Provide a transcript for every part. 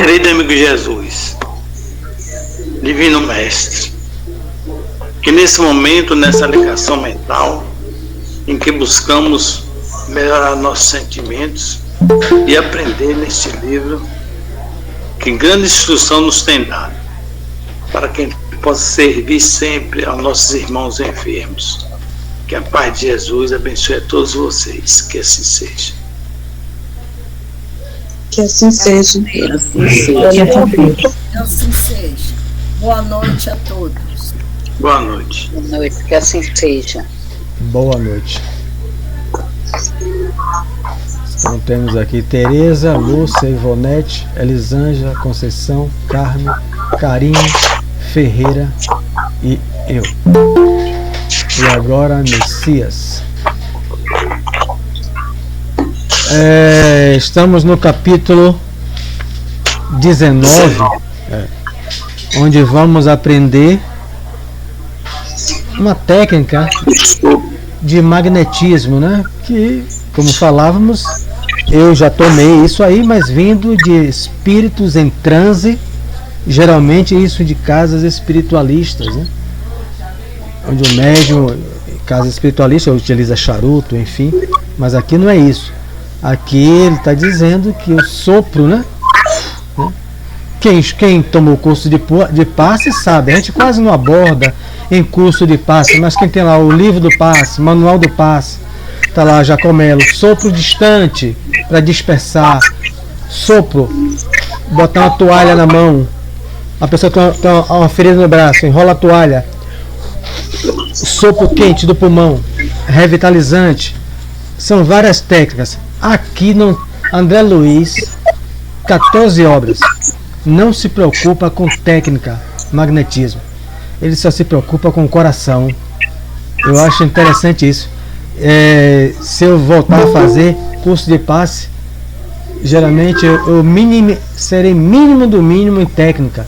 Querido amigo Jesus, Divino Mestre, que nesse momento, nessa ligação mental, em que buscamos melhorar nossos sentimentos e aprender neste livro, que grande instrução nos tem dado, para que a gente possa servir sempre aos nossos irmãos enfermos. Que a paz de Jesus abençoe a todos vocês, que assim seja. Que assim seja. Que assim seja. Boa noite a todos. Boa noite. Boa noite, que assim seja. Boa noite. Então temos aqui Tereza, Lúcia, Ivonete, Elisângela, Conceição, Carmen, Carinho, Ferreira e eu. E agora Messias. Estamos no capítulo 19, onde vamos aprender uma técnica de magnetismo, né? Que, como falávamos, eu já tomei isso aí, mas vindo de espíritos em transe, geralmente isso de casas espiritualistas, né? Onde o médium, casa espiritualista, utiliza charuto, enfim, mas aqui não é isso. Aqui ele está dizendo que o sopro, né? Quem tomou o curso de passe sabe, a gente quase não aborda em curso de passe, mas quem tem lá o livro do passe, manual do passe, está lá Jacomelo, sopro distante para dispersar, sopro, botar uma toalha na mão, a pessoa tem uma ferida no braço, enrola a toalha, sopro quente do pulmão, revitalizante, são várias técnicas. Aqui no André Luiz, 14 obras, não se preocupa com técnica, magnetismo, ele só se preocupa com o coração. Eu acho interessante isso. Se eu voltar a fazer curso de passe, geralmente eu serei mínimo do mínimo em técnica.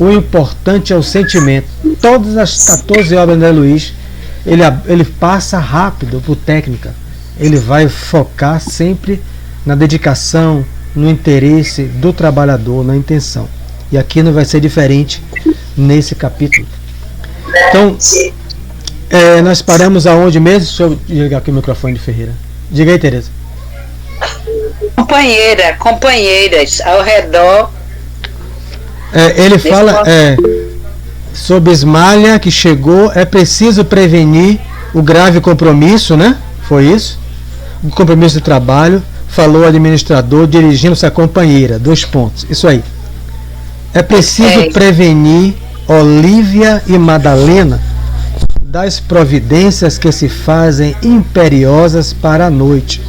O importante é o sentimento. Todas as 14 obras de André Luiz, ele passa rápido por técnica. Ele vai focar sempre na dedicação, no interesse do trabalhador, na intenção. E aqui não vai ser diferente nesse capítulo. Então, nós paramos aonde mesmo? Deixa eu ligar aqui o microfone de Ferreira. Diga aí, Tereza. Companheiras ao redor. Ele fala sobre Ismália, que chegou, é preciso prevenir o grave compromisso, né? Foi isso? O compromisso de trabalho. Falou o administrador dirigindo-se à companheira. 2 pontos. Isso aí. É preciso prevenir Olívia e Madalena das providências que se fazem imperiosas para a noite.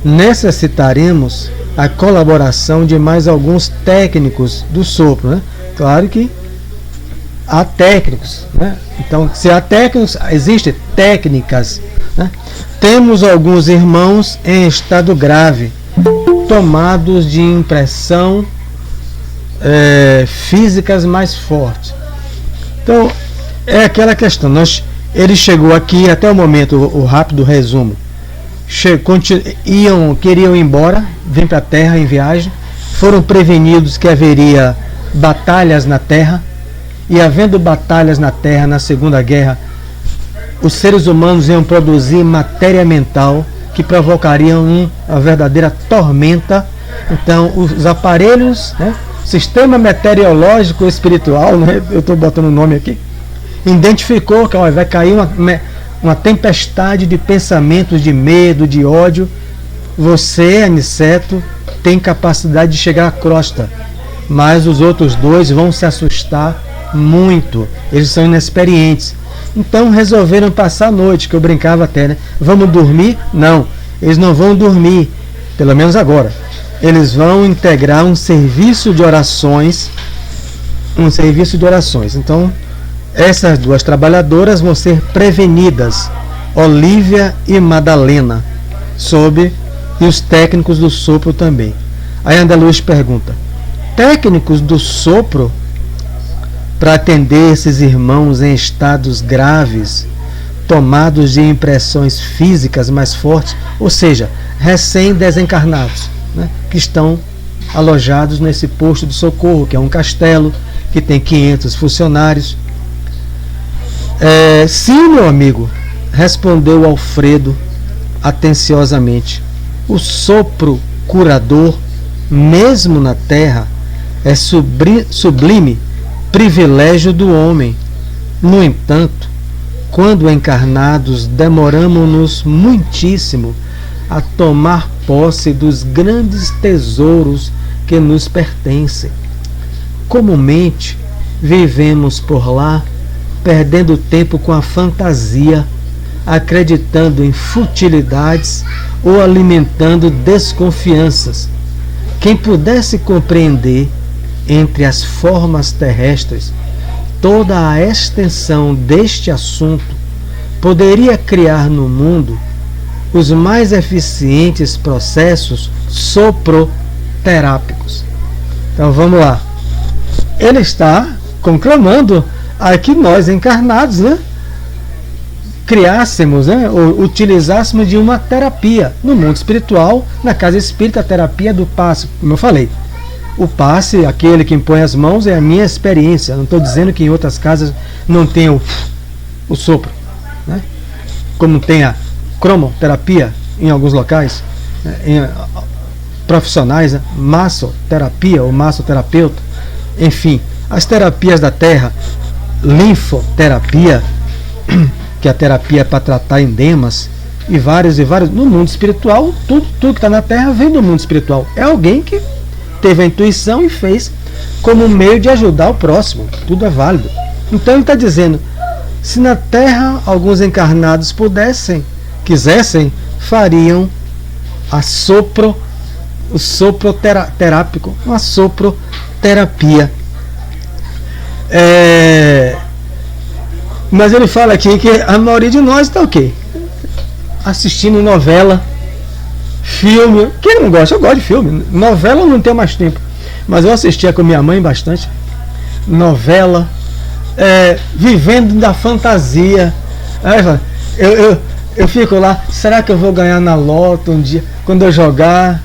Necessitaremos a colaboração de mais alguns técnicos do sopro, né? Claro que há técnicos, né? Então, se há técnicos, existem técnicas, né? Temos alguns irmãos em estado grave, tomados de impressão físicas mais fortes. Então, é aquela questão. Ele chegou aqui, até o momento, o rápido resumo. Queriam ir embora, vir para a Terra em viagem, foram prevenidos que haveria batalhas na Terra, e havendo batalhas na Terra na Segunda Guerra, os seres humanos iam produzir matéria mental que provocariam uma verdadeira tormenta. Então, os aparelhos, né, sistema meteorológico espiritual, né, eu estou botando o nome aqui, identificou que vai cair uma tempestade de pensamentos, de medo, de ódio. Você, Aniceto, tem capacidade de chegar à crosta, mas os outros 2 vão se assustar muito, eles são inexperientes. Então resolveram passar a noite, que eu brincava até, né? Vamos dormir? Não, eles não vão dormir, pelo menos agora. Eles vão integrar um serviço de orações. Então, essas 2 trabalhadoras vão ser prevenidas, Olívia e Madalena, e os técnicos do sopro também. Aí André Luiz pergunta: técnicos do sopro para atender esses irmãos em estados graves, tomados de impressões físicas mais fortes, ou seja, recém-desencarnados, né, que estão alojados nesse posto de socorro, que é um castelo, que tem 500 funcionários. Sim, meu amigo, respondeu Alfredo atenciosamente. O sopro curador, mesmo na terra, é sublime privilégio do homem. No entanto, quando encarnados, demoramos-nos muitíssimo a tomar posse dos grandes tesouros que nos pertencem. Comumente, vivemos por lá, perdendo tempo com a fantasia, acreditando em futilidades ou alimentando desconfianças. Quem pudesse compreender, entre as formas terrestres, toda a extensão deste assunto, poderia criar no mundo os mais eficientes processos soproterápicos. Então vamos lá. Ele está conclamando a que nós encarnados, criássemos, ou utilizássemos de uma terapia no mundo espiritual, na casa espírita, a terapia do passe, como eu falei. O passe, aquele que impõe as mãos, é a minha experiência. Não estou dizendo que em outras casas não tem o sopro, como tem a cromoterapia em alguns locais, em profissionais, massoterapia ou massoterapeuta, enfim, as terapias da terra, linfoterapia, que a terapia é para tratar endemas, e vários. No mundo espiritual, tudo que está na terra vem do mundo espiritual. É alguém que teve a intuição e fez como meio de ajudar o próximo. Tudo é válido. Então ele está dizendo, se na terra alguns encarnados quisessem, fariam o sopro terápico, uma soproterapia. Mas ele fala aqui que a maioria de nós está o quê? Assistindo novela, filme. Quem não gosta? Eu gosto de filme. Novela eu não tenho mais tempo, mas eu assistia com minha mãe bastante. Novela, vivendo da fantasia. Eu fico lá, será que eu vou ganhar na loto um dia, quando eu jogar?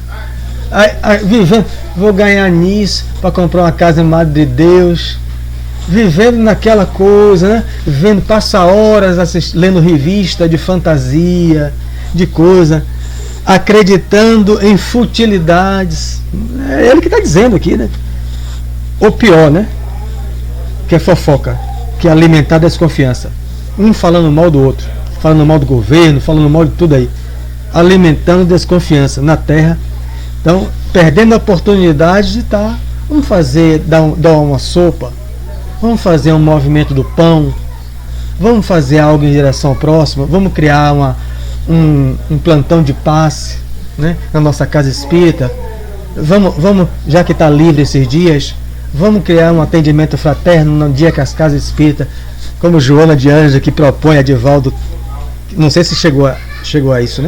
Vivendo, vou ganhar nisso para comprar uma casa em Madre de Deus. Vivendo naquela coisa, passa horas lendo revista de fantasia, de coisa, acreditando em futilidades. É ele que está dizendo aqui, O pior, que é fofoca, que é alimentar desconfiança. Um falando mal do outro, falando mal do governo, falando mal de tudo aí, alimentando desconfiança na terra. Então, perdendo a oportunidade de estar, vamos dar uma sopa, vamos fazer um movimento do pão, vamos fazer algo em direção ao próximo, vamos criar um plantão de passe, na nossa casa espírita. Vamos, já que está livre esses dias, vamos criar um atendimento fraterno no dia que as casas espíritas, como Joana de Ângela, que propõe a Divaldo, não sei se chegou a isso,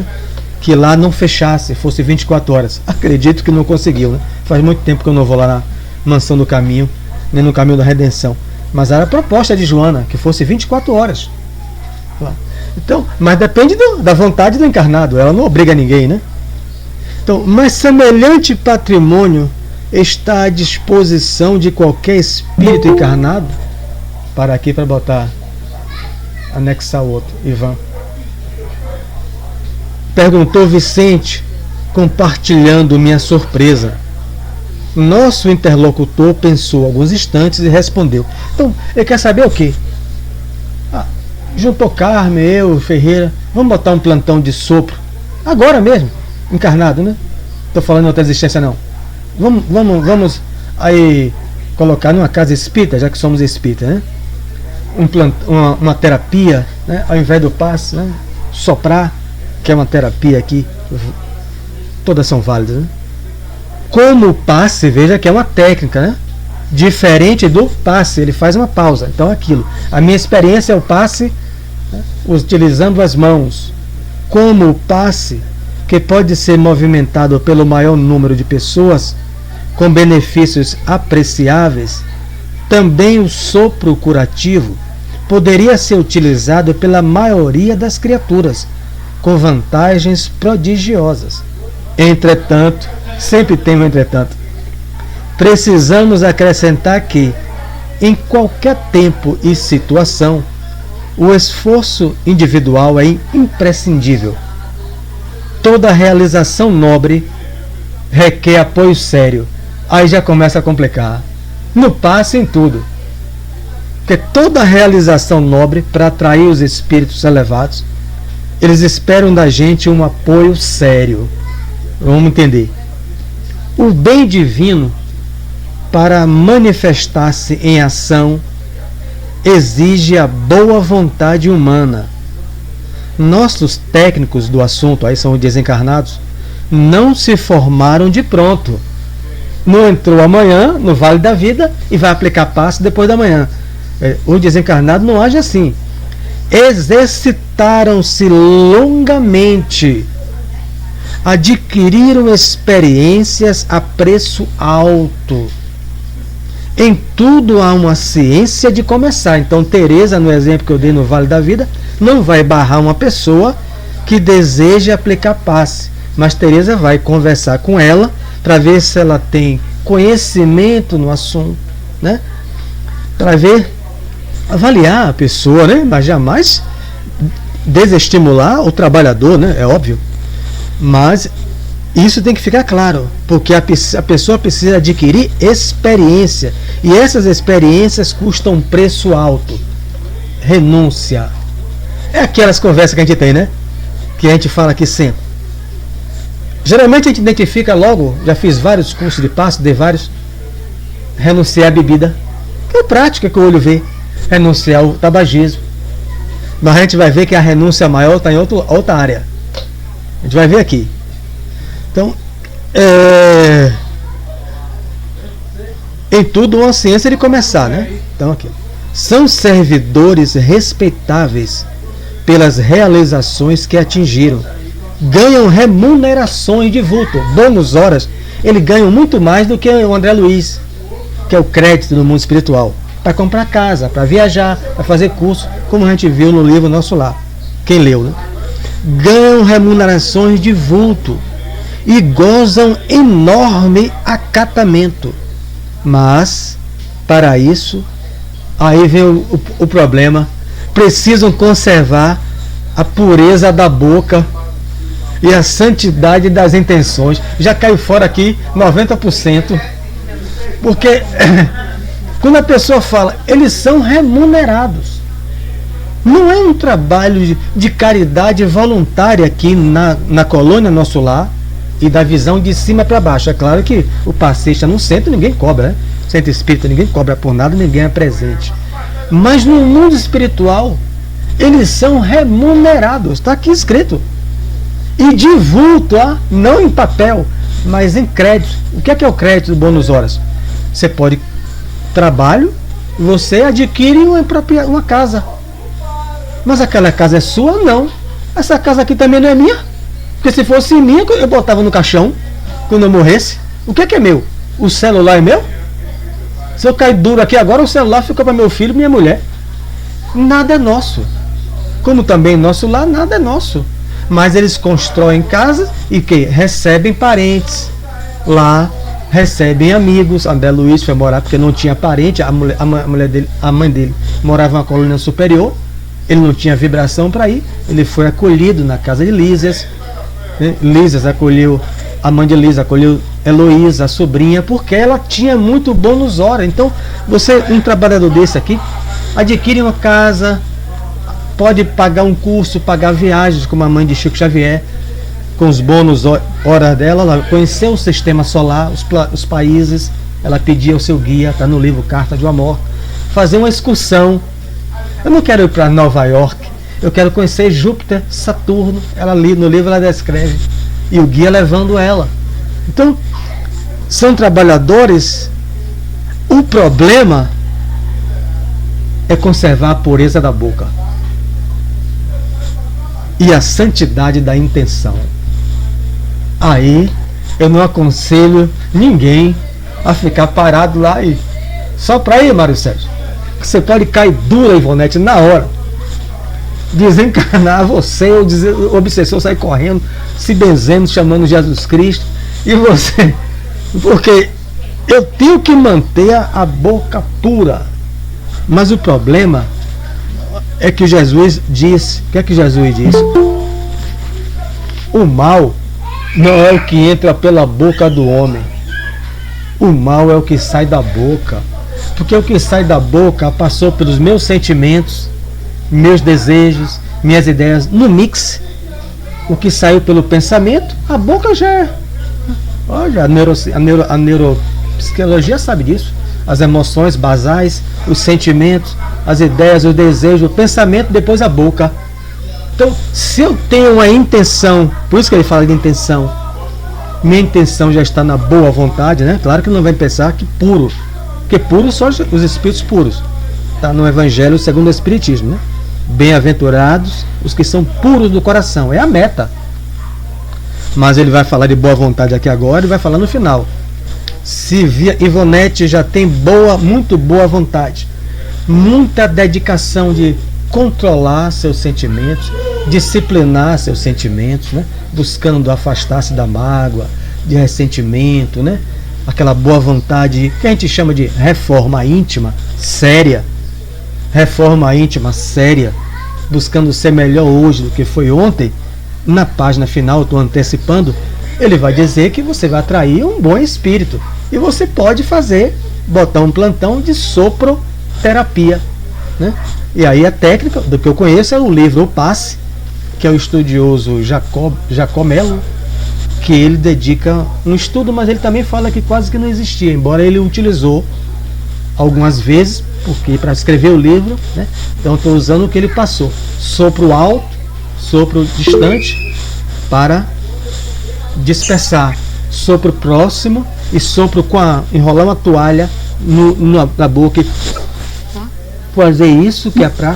que lá não fechasse, fosse 24 horas. Acredito que não conseguiu, Faz muito tempo que eu não vou lá na Mansão do Caminho, nem no Caminho da Redenção. Mas era a proposta de Joana, que fosse 24 horas. Então, mas depende da vontade do encarnado, ela não obriga ninguém, Então, mas semelhante patrimônio está à disposição de qualquer espírito encarnado. Para aqui para botar, anexar o outro, Ivan. Perguntou Vicente, compartilhando minha surpresa. Nosso interlocutor pensou alguns instantes e respondeu. Então, ele quer saber o quê? Juntou Carmen, eu, Ferreira, vamos botar um plantão de sopro. Agora mesmo, encarnado, Estou falando em outra existência, não. Vamos aí colocar numa casa espírita, já que somos espíritas, uma terapia, ao invés do passe, soprar, que é uma terapia aqui. Todas são válidas, Como o passe, veja que é uma técnica, diferente do passe, ele faz uma pausa. Então aquilo, a minha experiência é o passe, utilizando as mãos. Como o passe, que pode ser movimentado pelo maior número de pessoas, com benefícios apreciáveis, também o sopro curativo poderia ser utilizado pela maioria das criaturas, com vantagens prodigiosas. Entretanto, sempre tem um entretanto, precisamos acrescentar que, em qualquer tempo e situação, o esforço individual é imprescindível. Toda realização nobre requer apoio sério. Aí já começa a complicar. No passe, em tudo. Porque toda realização nobre, para atrair os espíritos elevados, eles esperam da gente um apoio sério. Vamos entender. O bem divino, para manifestar-se em ação, exige a boa vontade humana. Nossos técnicos do assunto, aí são os desencarnados, não se formaram de pronto. Não entrou amanhã no Vale da Vida e vai aplicar passe depois da manhã. O desencarnado não age assim. Exercitaram-se longamente, adquiriram experiências a preço alto. Em tudo há uma ciência de começar. Então Teresa, no exemplo que eu dei no Vale da Vida, não vai barrar uma pessoa que deseja aplicar passe, mas Teresa vai conversar com ela para ver se ela tem conhecimento no assunto, né? Para ver, avaliar a pessoa, né? Mas jamais desestimular o trabalhador, né? É óbvio. Mas isso tem que ficar claro, porque a pessoa precisa adquirir experiência, e essas experiências custam um preço alto. Renúncia. É aquelas conversas que a gente tem, né? Que a gente fala aqui sempre. Geralmente a gente identifica logo, já fiz vários cursos de passe, dei vários, renunciar à bebida, que é prática que o olho vê, renunciar ao tabagismo. Mas a gente vai ver que a renúncia maior está em outra área. A gente vai ver aqui. Então, em tudo uma ciência de começar, né? Então aqui, são servidores respeitáveis pelas realizações que atingiram. Ganham remunerações de vulto, bônus horas. Eles ganham muito mais do que o André Luiz, que é o crédito do mundo espiritual, para comprar casa, para viajar, para fazer curso, como a gente viu no livro Nosso Lar. Quem leu, né? Ganham remunerações de vulto e gozam enorme acatamento. Mas, para isso, aí vem o problema. Precisam conservar a pureza da boca e a santidade das intenções. Já caiu fora aqui 90%. Porque quando a pessoa fala, eles são remunerados. Não é um trabalho de caridade voluntária aqui na colônia Nosso Lar e da visão de cima para baixo. É claro que o passista no centro ninguém cobra, né? Centro espírita ninguém cobra por nada, ninguém é presente. Mas no mundo espiritual, eles são remunerados. Está aqui escrito. E de vulto, não em papel, mas em crédito. O que é o crédito do bônus horas? Você pode, trabalho, você adquire uma casa. Mas aquela casa é sua? Não. Essa casa aqui também não é minha. Porque se fosse minha, eu botava no caixão quando eu morresse. O que é meu? O celular é meu? Se eu cair duro aqui agora, o celular fica para meu filho e minha mulher. Nada é nosso. Como também Nosso Lar, nada é nosso. Mas eles constroem casas e que recebem parentes lá, recebem amigos. André Luiz foi morar porque não tinha parente. A mãe dele morava na colônia superior. Ele não tinha vibração para ir. Ele foi acolhido na casa de Lísias, né? Lísias acolheu, a mãe de Lísias acolheu Heloísa, a sobrinha, porque ela tinha muito bônus hora. Então, você, um trabalhador desse aqui, adquire uma casa, pode pagar um curso, pagar viagens, como a mãe de Chico Xavier, com os bônus horas dela. Ela conheceu o sistema solar, os países. Ela pedia ao seu guia, está no livro Carta de Amor, fazer uma excursão. Eu não quero ir para Nova York, eu quero conhecer Júpiter, Saturno. Ela ali no livro ela descreve, e o guia levando ela. Então, são trabalhadores. O problema é conservar a pureza da boca e a santidade da intenção. Aí eu não aconselho ninguém a ficar parado lá e só para ir, Mário Sérgio. Você pode cair dura, Ivonete, na hora. Desencarnar você, o obsessor sair correndo, se benzendo, chamando Jesus Cristo. E você, porque Eu tenho que manter a boca pura. Mas o problema é que Jesus disse, o que é que Jesus disse? O mal não é o que entra pela boca do homem. O mal é o que sai da boca. Porque o que sai da boca passou pelos meus sentimentos, meus desejos, minhas ideias, no mix. O que saiu pelo pensamento, a boca já é. Olha, a neuropsicologia sabe disso. As emoções basais, os sentimentos, as ideias, os desejos, o pensamento, depois a boca. Então, se eu tenho uma intenção, por isso que ele fala de intenção, minha intenção já está na boa vontade, né? Claro que não vai pensar que puro, porque puros são os espíritos puros. Está no Evangelho segundo o Espiritismo, né? Bem-aventurados os que são puros do coração, é a meta. Mas ele vai falar de boa vontade aqui agora e vai falar no final. Se via Ivonete já tem muito boa vontade, muita dedicação de controlar seus sentimentos, disciplinar seus sentimentos, né? Buscando afastar-se da mágoa, de ressentimento, né? Aquela boa vontade que a gente chama de reforma íntima séria. Reforma íntima séria, buscando ser melhor hoje do que foi ontem. Na página final, eu estou antecipando, ele vai dizer que você vai atrair um bom espírito. E você pode botar um plantão de soproterapia, né? E aí a técnica, do que eu conheço, é o livro O Passe, que é o estudioso Jacomelo, que ele dedica um estudo, mas ele também fala que quase que não existia, embora ele utilizou algumas vezes, porque para escrever o livro, né? Então estou usando o que ele passou: sopro alto, sopro distante, para dispersar, sopro próximo e sopro enrolar uma toalha na boca e fazer isso, que é para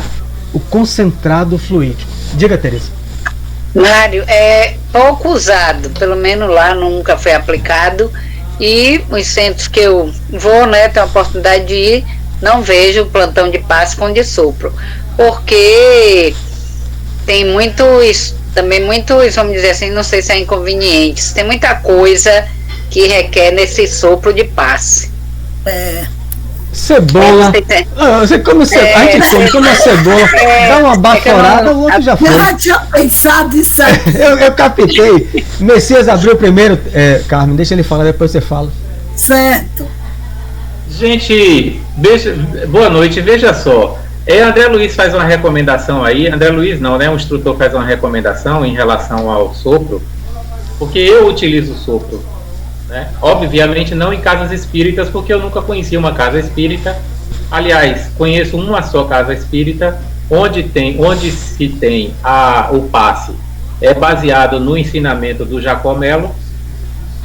o concentrado fluídico. Diga, Tereza. Mário, é pouco usado, pelo menos lá nunca foi aplicado, e os centros que eu vou, né, tenho a oportunidade de ir, não vejo plantão de passe com de sopro, porque tem muitos, vamos dizer assim, não sei se é inconvenientes, tem muita coisa que requer nesse sopro de passe. Cebola. Você come cebola. A gente come a cebola, dá uma baforada, o outro já foi. Eu tinha pensado isso aí. eu captei. Messias abriu primeiro, Carmen, deixa ele falar, depois você fala. Certo. Gente, boa noite, veja só. André Luiz faz uma recomendação aí. André Luiz não, né? O instrutor faz uma recomendação em relação ao sopro, porque eu utilizo o sopro, né? Obviamente não em casas espíritas, porque eu nunca conheci uma casa espírita. Aliás, conheço uma só casa espírita onde se tem o passe é baseado no ensinamento do Jacomelo,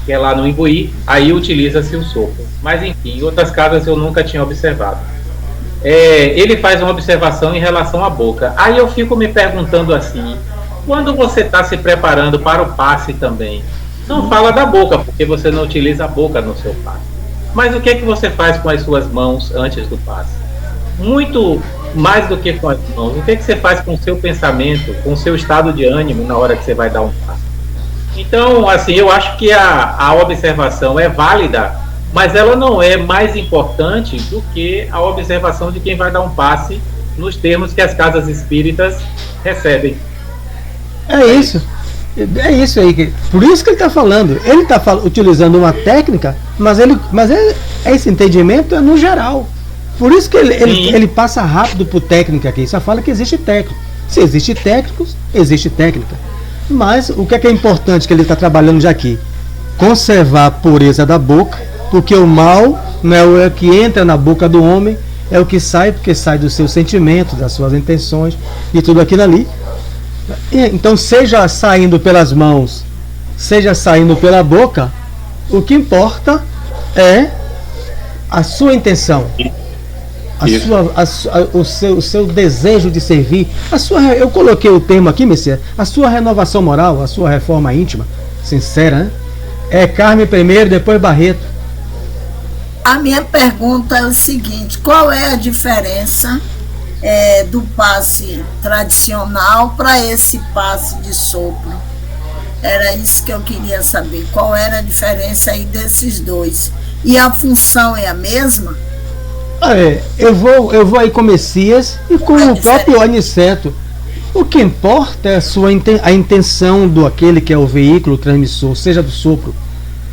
que é lá no Imbuí. Aí utiliza-se o sopro, mas enfim, em outras casas eu nunca tinha observado. Ele faz uma observação em relação à boca. Aí eu fico me perguntando assim: quando você está se preparando para o passe também, não fala da boca, porque você não utiliza a boca no seu passe. Mas o que é que você faz com as suas mãos antes do passe? Muito mais do que com as mãos. O que é que você faz com o seu pensamento, com o seu estado de ânimo na hora que você vai dar um passe? Então, assim, eu acho que a observação é válida, mas ela não é mais importante do que a observação de quem vai dar um passe nos termos que as casas espíritas recebem. É isso. É isso aí, por isso que ele está falando. Ele está utilizando uma técnica, mas esse entendimento é no geral. Por isso que ele passa rápido por técnica aqui. Só fala que existe técnico. Se existe técnicos, existe técnica. Mas o que é importante que ele está trabalhando já aqui? Conservar a pureza da boca, porque o mal não é o que entra na boca do homem, é o que sai, porque sai dos seus sentimentos, das suas intenções e tudo aquilo ali. Então, seja saindo pelas mãos, seja saindo pela boca, o que importa é a sua intenção, o seu desejo de servir, eu coloquei o termo aqui, Messias, a sua renovação moral, a sua reforma íntima, sincera, né? É Carmen primeiro, depois Barreto. A minha pergunta é o seguinte: qual é a diferença do passe tradicional para esse passe de sopro? Era isso que eu queria saber. Qual era a diferença aí desses dois? E a função é a mesma? Eu vou aí com o Messias e com o próprio Aniceto. O que importa é a intenção do aquele que é o veículo transmissor, seja do sopro,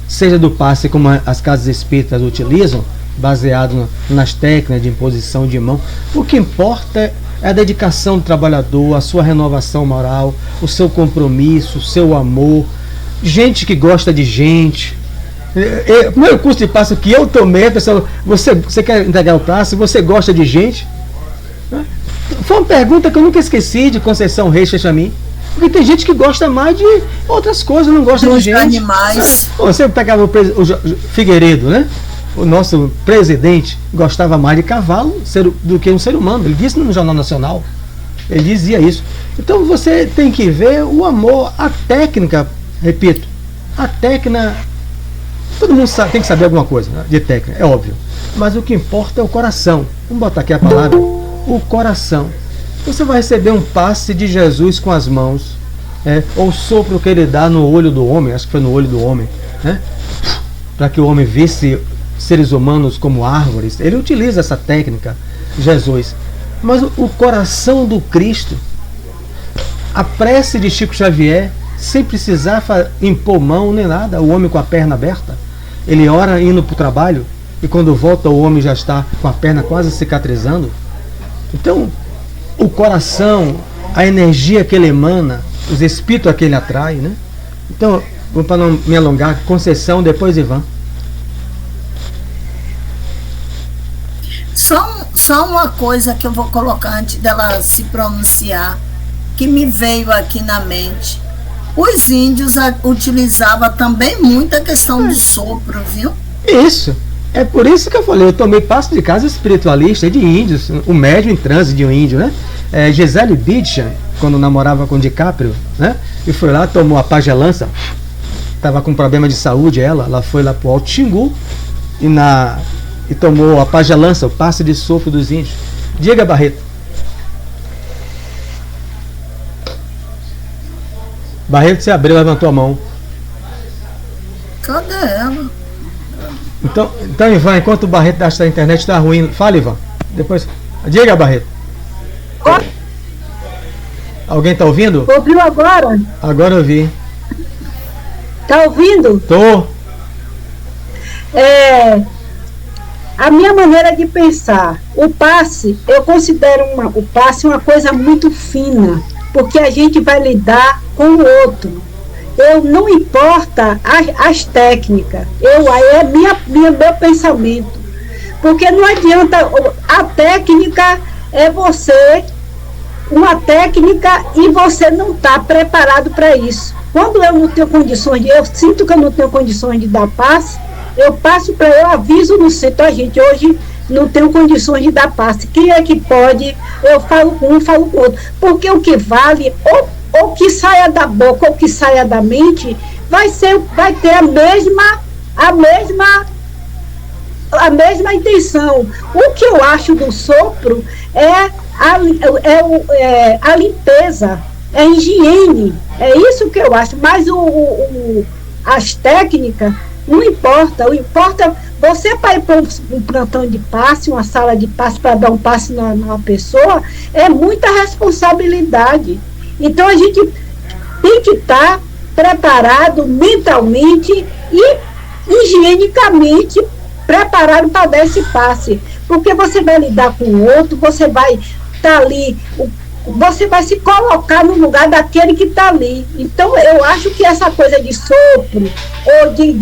seja do passe, como as casas espíritas utilizam, baseado nas técnicas de imposição de mão. O que importa é a dedicação do trabalhador, a sua renovação moral, o seu compromisso, o seu amor, gente que gosta de gente. O primeiro curso de passe que eu tomei, pessoal, você quer entregar o passe, você gosta de gente? Foi uma pergunta que eu nunca esqueci de Conceição Reis Xaxamim. Porque tem gente que gosta mais de outras coisas, não gosta de gente. Animais. Você pegava o Figueiredo, né? O nosso presidente gostava mais de cavalo do que um ser humano. Ele disse no Jornal Nacional. Ele dizia isso. Então você tem que ver o amor, a técnica, repito, a técnica. Todo mundo tem que saber alguma coisa, né, de técnica, é óbvio. Mas o que importa é o coração. Vamos botar aqui a palavra. O coração. Você vai receber um passe de Jesus com as mãos, ou o sopro que ele dá no olho do homem, acho que foi no olho do homem, né? Para que o homem visse seres humanos como árvores. Ele utiliza essa técnica, Jesus. Mas o coração do Cristo, a prece de Chico Xavier, sem precisar impor mão nem nada, o homem com a perna aberta, ele ora indo para o trabalho, e quando volta o homem já está com a perna quase cicatrizando. Então, o coração, a energia que ele emana, os espíritos a que ele atrai, né? Então, para não me alongar, Conceição, depois Ivan. Só uma coisa que eu vou colocar antes dela se pronunciar, que me veio aqui na mente. Os índios utilizavam também muito a questão do sopro, viu? Isso. É por isso que eu falei, eu tomei passo de casa espiritualista de índios, o médium em transe de um índio, né? Gisele Bündchen, quando namorava com DiCaprio, né? E foi lá, tomou a pagelança, estava com problema de saúde, ela foi lá pro Alto Xingu e tomou a pagelança, o passe de sopro dos índios. Diga, Barreto. Barreto se abriu, levantou a mão. Cadê ela? Então, Ivan, enquanto o Barreto acha que a internet está ruim, fala, Ivan. Depois. Diga, Barreto. Alguém está ouvindo? Ouviu agora? Agora eu vi. Tá ouvindo? Tô. A minha maneira de pensar, o passe, eu considero o passe uma coisa muito fina, porque a gente vai lidar com o outro. Não importa as técnicas, é meu pensamento, porque não adianta, a técnica é uma técnica e você não está preparado para isso. Quando eu não tenho condições, eu sinto que eu não tenho condições de dar passe, eu aviso no centro, a gente hoje não tenho condições de dar passe, quem é que pode? Eu falo com um, falo com o outro, porque o que vale, ou que saia da boca ou que saia da mente, vai ter a mesma intenção. O que eu acho do sopro é a limpeza, é a higiene, é isso que eu acho, mas as técnicas não importa, o importa você para ir para um plantão de passe, uma sala de passe para dar um passe numa pessoa, é muita responsabilidade. Então a gente tem que estar preparado mentalmente e higienicamente preparado para dar esse passe, porque você vai lidar com o outro, você vai estar ali, você vai se colocar no lugar daquele que está ali. Então eu acho que essa coisa de sopro ou de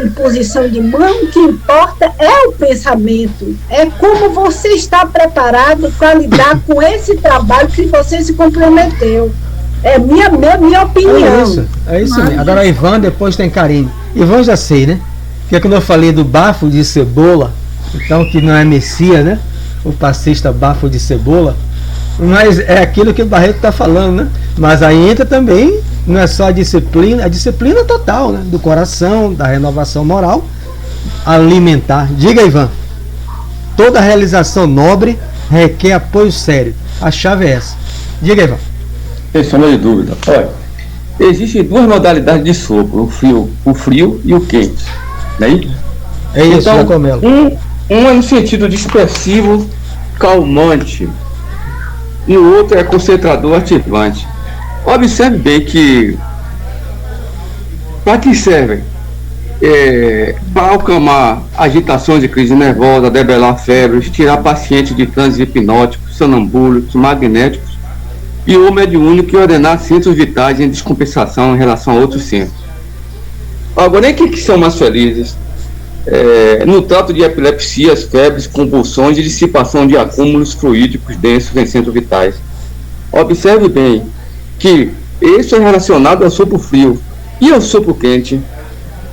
imposição de mão, o que importa é o pensamento, é como você está preparado para lidar com esse trabalho que você se comprometeu. É minha opinião. É isso mesmo. Agora Ivan, depois tem Karine. Ivan já sei, né? Porque quando eu falei do bafo de cebola, então que não é Messias, né? O passista bafo de cebola, mas é aquilo que o Barreto está falando, né? Mas aí entra também, não é só a disciplina total, né? Do coração, da renovação moral, alimentar. Diga, Ivan, toda realização nobre requer apoio sério. A chave é essa. Diga, Ivan. Sem sombra de dúvida. Olha, existem duas modalidades de sopro, o frio e o quente. Né? É isso, então, Jacomelo. Um é no sentido dispersivo, calmante, e o outro é concentrador ativante. Observe bem que para que servem? Para acalmar agitações de crise nervosa, debelar febres, tirar pacientes de transes hipnóticos, sonambúlicos, magnéticos e ou mediúnico e ordenar centros vitais em descompensação em relação a outros centros. Agora, em que são mais felizes? No trato de epilepsias, febres, convulsões e dissipação de acúmulos fluídicos densos em centros vitais. Observe bem que isso é relacionado ao sopro frio e ao sopro quente.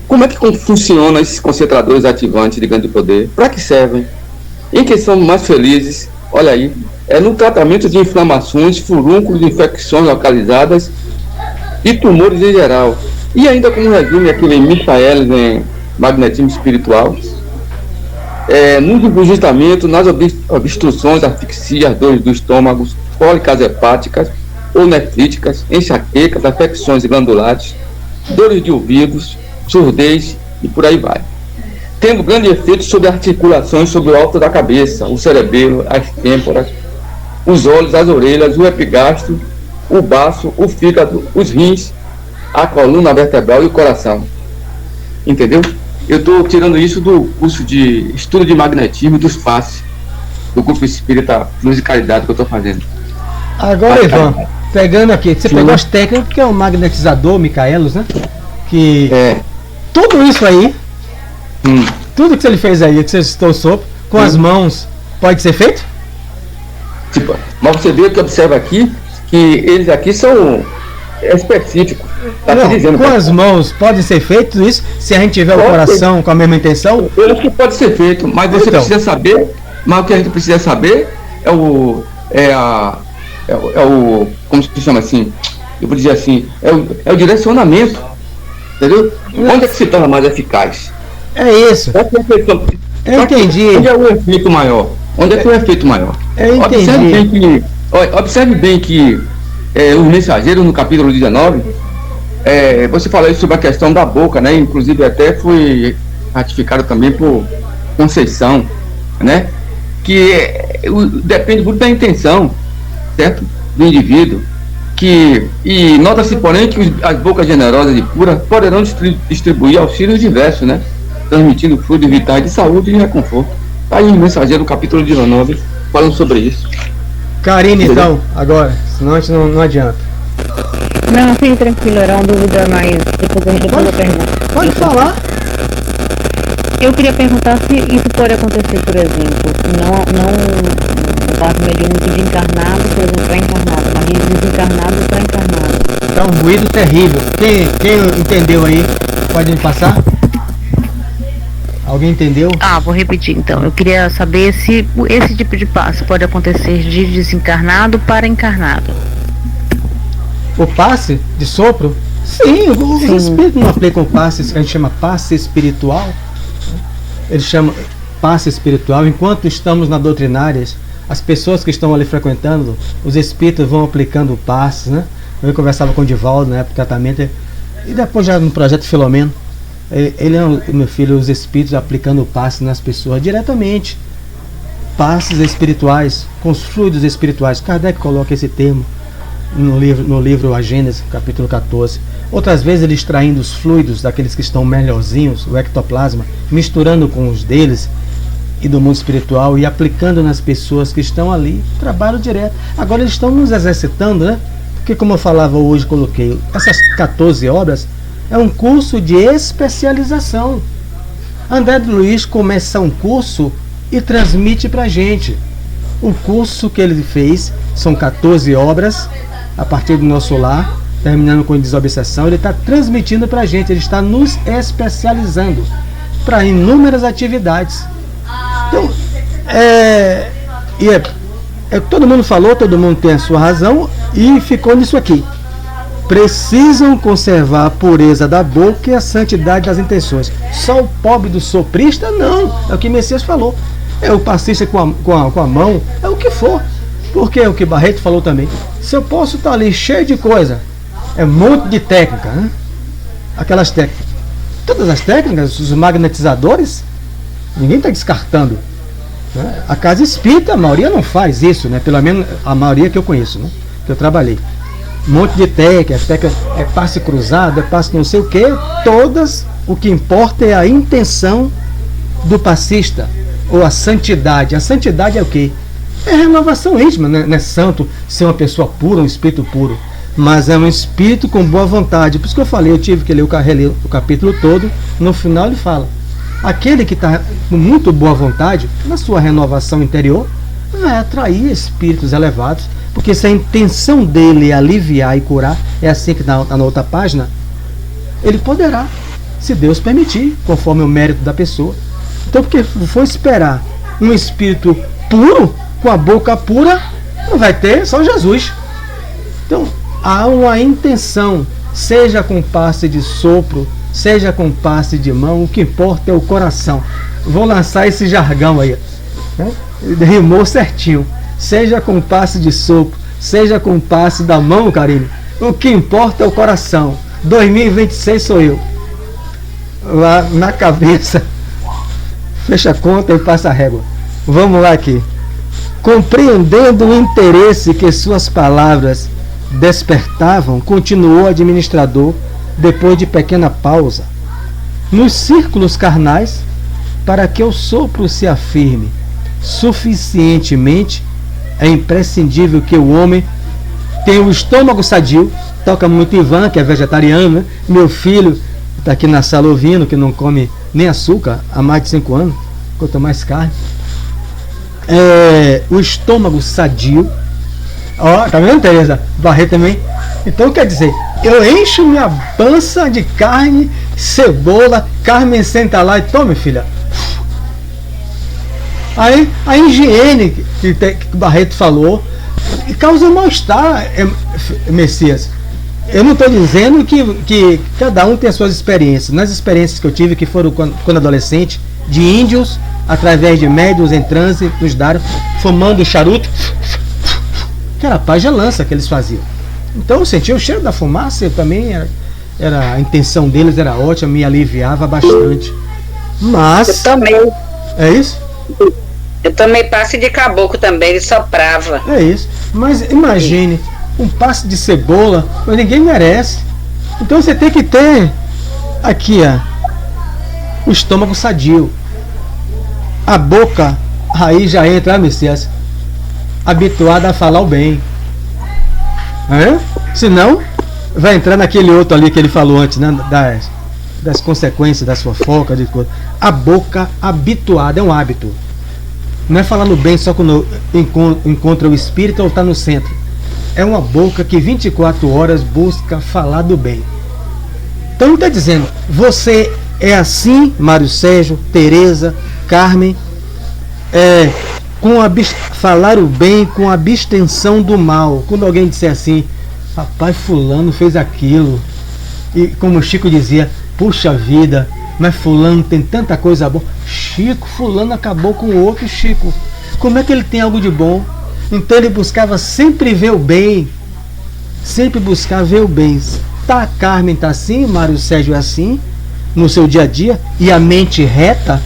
Como é que funcionam esses concentradores ativantes de grande poder? Para que servem? Em que são mais felizes? Olha aí, no tratamento de inflamações, furúnculos, infecções localizadas e tumores em geral. E ainda como resume aquele Michaelis em magnetismo espiritual, no deslugitamento, nas obstruções, asfixias, dores do estômago, cólicas hepáticas ou nefríticas, enxaquecas, afecções glandulares, dores de ouvidos, surdez e por aí vai. Tendo grande efeito sobre articulações sobre o alto da cabeça, o cerebelo, as têmporas, os olhos, as orelhas, o epigastro, o baço, o fígado, os rins, a coluna vertebral e o coração. Entendeu? Eu estou tirando isso do curso de estudo de magnetismo dos passes, do curso espírita Luz e Caridade que eu estou fazendo. Agora, Ivan, pegando aqui, você pegou as técnicas, que é o magnetizador, Michaelis, né? Que tudo isso aí, tudo que ele fez aí, que você citou o sopro, com as mãos, pode ser feito? Tipo, mas você vê que observa aqui, que eles aqui são específicos. Tá não, dizendo, com as mãos pode ser feito isso, se a gente tiver o coração com a mesma intenção? Eu acho que pode ser feito, mas você precisa saber, mas o que a gente precisa saber é o como se chama assim, eu vou dizer assim, é o direcionamento, entendeu? Onde é que se torna mais eficaz? É isso. Eu entendi. Onde é o efeito maior? Onde é que é o efeito maior? Eu entendi. Observe bem que os mensageiros, no capítulo 19, você falou sobre a questão da boca, né? Inclusive até foi ratificado também por Conceição, né? Que depende muito da intenção, certo? Do indivíduo. E nota-se, porém, que as bocas generosas e puras poderão distribuir auxílios diversos, né? Transmitindo fluidos vitais de saúde e reconforto. Aí o mensageiro, no capítulo 19, falando sobre isso. Karine, então, agora, senão a gente não adianta. Não, fique tranquilo, era uma dúvida, mas depois eu pergunto. Pode falar. Eu queria perguntar se isso pode acontecer, por exemplo, não parte mediúnico de encarnado, por exemplo, para encarnado, mas de desencarnado para encarnado. Tá um ruído terrível. Quem entendeu aí, pode me passar? Alguém entendeu? Vou repetir então. Eu queria saber se esse tipo de passe pode acontecer de desencarnado para encarnado. O passe de sopro? Sim, os espíritos não aplicam passes que a gente chama passe espiritual. Eles chamam passe espiritual. Enquanto estamos na doutrinárias, as pessoas que estão ali frequentando, os espíritos vão aplicando passes, né? Eu conversava com o Divaldo na época do tratamento, e depois já no projeto Filomeno, ele é meu filho, os espíritos aplicando passes nas pessoas diretamente. Passes espirituais, com os fluidos espirituais. Kardec coloca esse termo no livro A Gênese, capítulo 14. Outras vezes ele extraindo os fluidos daqueles que estão melhorzinhos, o ectoplasma, misturando com os deles e do mundo espiritual e aplicando nas pessoas que estão ali, trabalho direto. Agora eles estão nos exercitando, né? Porque, como eu falava hoje, coloquei essas 14 obras, é um curso de especialização. André de Luiz começa um curso e transmite pra gente. O curso que ele fez são 14 obras, a partir do nosso lar, terminando com desobsessão. Ele está transmitindo pra gente, ele está nos especializando para inúmeras atividades. Então, todo mundo falou, todo mundo tem a sua razão, e ficou nisso aqui. Precisam conservar a pureza da boca e a santidade das intenções. Só o pobre do soprista, não. É o que Messias falou. É o passista com a mão, é o que for. Porque é o que Barreto falou também. Se eu posso estar ali cheio de coisa, É um monte de técnica, né? Aquelas técnicas. Todas as técnicas, os magnetizadores, ninguém está descartando. Né? A casa espírita, a maioria não faz isso, né? Pelo menos a maioria que eu conheço, né? Que eu trabalhei. Um monte de técnica, é passe cruzado, é passe não sei o que. Todas, o que importa é a intenção do passista, ou a santidade. A santidade é o quê? É renovação íntima, né? Não é santo ser uma pessoa pura, um espírito puro, mas é um espírito com boa vontade. Por isso que eu falei, eu tive que ler o capítulo todo. No final ele fala: aquele que está com muito boa vontade, na sua renovação interior, vai atrair espíritos elevados, porque se a intenção dele é aliviar e curar, é assim que está na outra página, ele poderá, se Deus permitir, conforme o mérito da pessoa. Então, porque for esperar um espírito puro, com a boca pura, não vai ter, só Jesus. Então, há uma intenção, seja com passe de sopro, seja com passe de mão, o que importa é o coração. Vou lançar esse jargão aí, né? Rimou certinho. Seja com passe de sopro, seja com passe da mão, Karine, o que importa é o coração. 2026 sou eu, lá na cabeça. Fecha a conta e passa a régua. Vamos lá aqui. Compreendendo o interesse que suas palavras despertavam, continuou o administrador, depois de pequena pausa. Nos círculos carnais, para que o sopro se afirme suficientemente, é imprescindível que o homem tenha o estômago sadio. Toca muito Ivan, que é vegetariano, né? Meu filho está aqui na sala ouvindo, que não come nem açúcar há mais de 5 anos, quanto mais carne. O estômago sadio. Ó, tá vendo, Tereza? Barreto também. Então, quer dizer, eu encho minha pança de carne, cebola. Carmen, senta lá e tome, filha. Aí a higiene que o Barreto falou causa mal-estar, Messias. Eu não estou dizendo que cada um tem as suas experiências. Nas experiências que eu tive, que foram quando adolescente, de índios, através de médiuns em transe, nos daram, fumando charuto, que era paz de lança que eles faziam. Então eu sentia o cheiro da fumaça, eu também a intenção deles era ótima, me aliviava bastante. Mas... Eu também. É isso? Eu tomei passe de caboclo também, ele soprava. É isso. Mas imagine, um passe de cebola, mas ninguém merece. Então você tem que ter aqui, ó, o estômago sadio. A boca, aí já entra, Messias, habituada a falar o bem. Senão, vai entrar naquele outro ali que ele falou antes, né? Das consequências da sua foca, de coisa. A boca habituada, é um hábito. Não é falando bem só quando encontra o espírito ou está no centro. É uma boca que 24 horas busca falar do bem. Então está dizendo, você é assim, Mário Sérgio, Tereza, Carmen, falar o bem com abstenção do mal. Quando alguém disser assim, rapaz, fulano fez aquilo, e como o Chico dizia, puxa vida, mas fulano tem tanta coisa boa. Chico, fulano acabou com o outro Chico. Como é que ele tem algo de bom? Então ele buscava sempre ver o bem. Sempre buscar ver o bem. Tá, Carmen tá assim, Mário Sérgio é assim, no seu dia a dia, e a mente reta,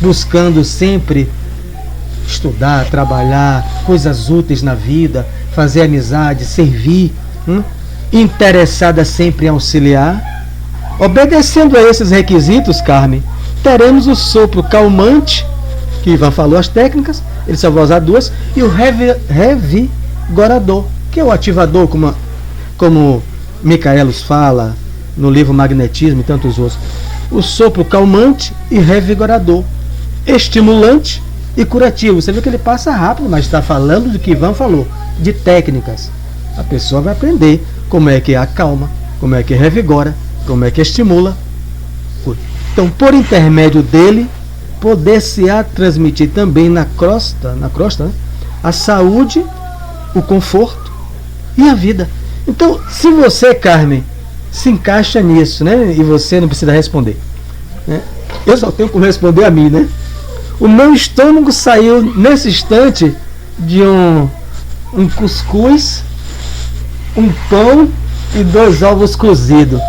buscando sempre estudar, trabalhar, coisas úteis na vida, fazer amizade, servir, interessada sempre em auxiliar. Obedecendo a esses requisitos, Carmen, teremos o sopro calmante, que Ivan falou as técnicas, ele só vai usar 2, e o revigorador, que é o ativador, como Micaelos fala no livro Magnetismo e tantos outros. O sopro calmante e revigorador, estimulante e curativo. Você vê que ele passa rápido, mas está falando do que Ivan falou, de técnicas. A pessoa vai aprender como é que acalma, como é que revigora, como é que estimula. Então, por intermédio dele, poder-se-á transmitir também na crosta, né, a saúde, o conforto e a vida. Então, se você, Carmen, se encaixa nisso, né, e você não precisa responder, né, eu só tenho como responder a mim, né? O meu estômago saiu nesse instante de um cuscuz, um pão e 2 ovos cozidos.